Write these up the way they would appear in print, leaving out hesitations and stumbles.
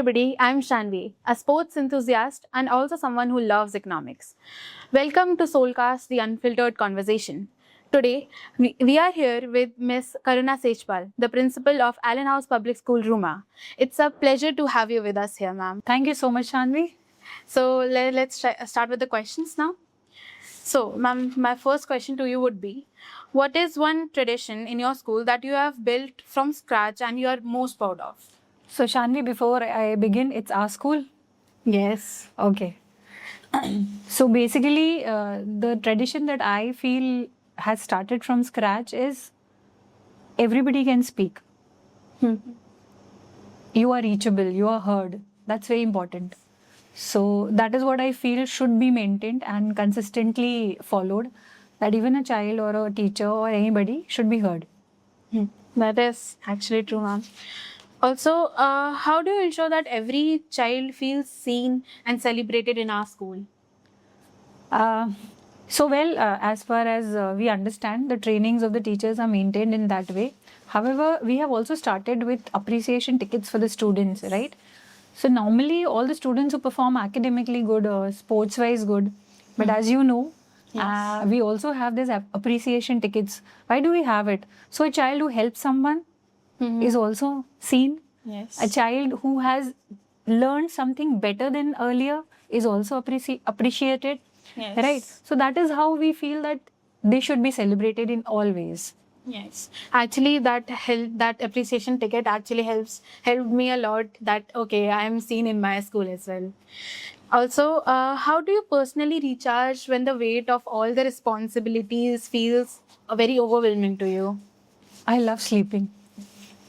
everybody, I'm Shanvi, a sports enthusiast and also someone who loves economics. Welcome to Soulcast, the unfiltered conversation. Today, we are here with Ms. Karuna Sechpal, the principal of Allen House Public School, Ruma. It's a pleasure to have you with us here, ma'am. Thank you so much, Shanvi. So let's start with the questions now. So, ma'am, my first question to you would be, what is one tradition in your school that you have built from scratch and you are most proud of? So, Shanvi, before I begin, it's our school. Yes. Okay. So, basically, the tradition that I feel has started from scratch is everybody can speak. You are reachable, you are heard. That's very important. So, that is what I feel should be maintained and consistently followed. That even a child or a teacher or anybody should be heard. That is actually true, ma'am. Also, how do you ensure that every child feels seen and celebrated in our school? As far as we understand, the trainings of the teachers are maintained in that way. However, we have also started with appreciation tickets for the students, right? So normally all the students who perform academically good or sports-wise good, but as you know, we also have this appreciation tickets. Why do we have it? So a child who helps someone is also seen. Yes. A child who has learned something better than earlier is also appreciated. Yes. Right? So that is how we feel that they should be celebrated in all ways. Yes, actually that appreciation ticket actually helped me a lot, that okay, I am seen in my school as well. Also, how do you personally recharge when the weight of all the responsibilities feels very overwhelming to you? I love sleeping.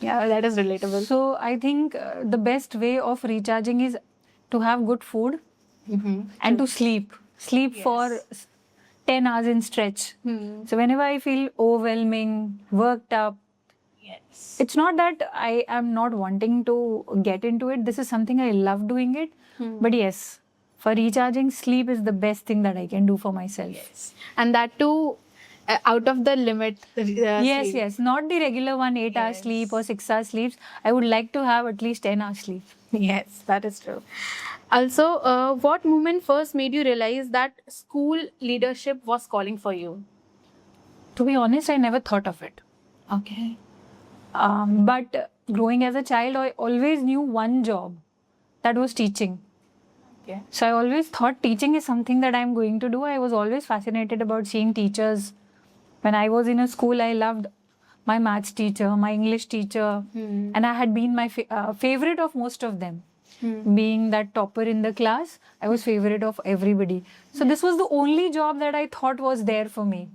Yeah, that is relatable. So I think the best way of recharging is to have good food and to sleep. Sleep for 10 hours in stretch. So whenever I feel overwhelming, worked up, it's not that I am not wanting to get into it. This is something I love doing it. But yes, for recharging, sleep is the best thing that I can do for myself. Yes. And that too, out of the limit. Yes. Not the regular 8-hour sleep or 6-hour sleeps. I would like to have at least 10 hours sleep. Yes, that is true. Also, what moment first made you realize that school leadership was calling for you? To be honest, I never thought of it. Okay. But growing as a child, I always knew one job, that was teaching. Okay. So I always thought teaching is something that I'm going to do. I was always fascinated about seeing teachers. When I was in a school, I loved my maths teacher, my English teacher, and I had been my favorite of most of them. Being that topper in the class, I was favorite of everybody. So this was the only job that I thought was there for me.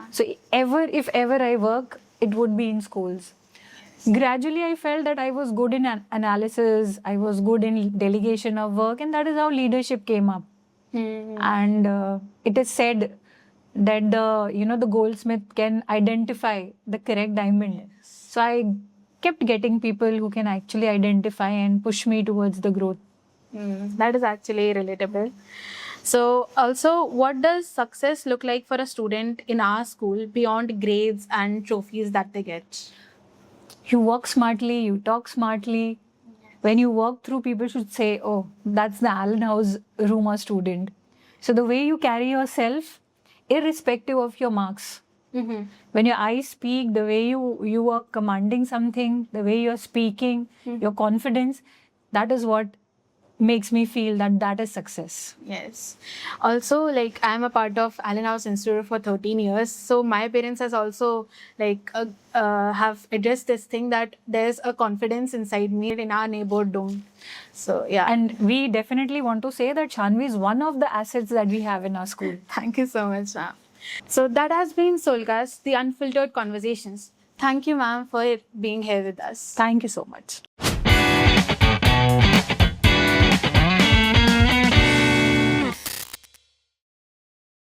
So if ever I work, it would be in schools. Gradually, I felt that I was good in analysis, I was good in delegation of work, and that is how leadership came up. And it is said that the goldsmith can identify the correct diamond. So I kept getting people who can actually identify and push me towards the growth. That is actually relatable. So also, what does success look like for a student in our school beyond grades and trophies that they get? You work smartly, you talk smartly. When you walk through, people should say, oh, that's the Allen House Ruma student. So the way you carry yourself, irrespective of your marks. When your eyes speak, the way you are commanding something, the way you're speaking, your confidence, that is what makes me feel that is success. Yes. Also, like, I'm a part of Allen House Institute for 13 years. So my parents has also have addressed this thing that there's a confidence inside me in our neighborhood don't. So yeah. And we definitely want to say that Shanvi is one of the assets that we have in our school. Thank you so much, ma'am. So that has been Soulcast, the unfiltered conversations. Thank you, ma'am, for being here with us. Thank you so much.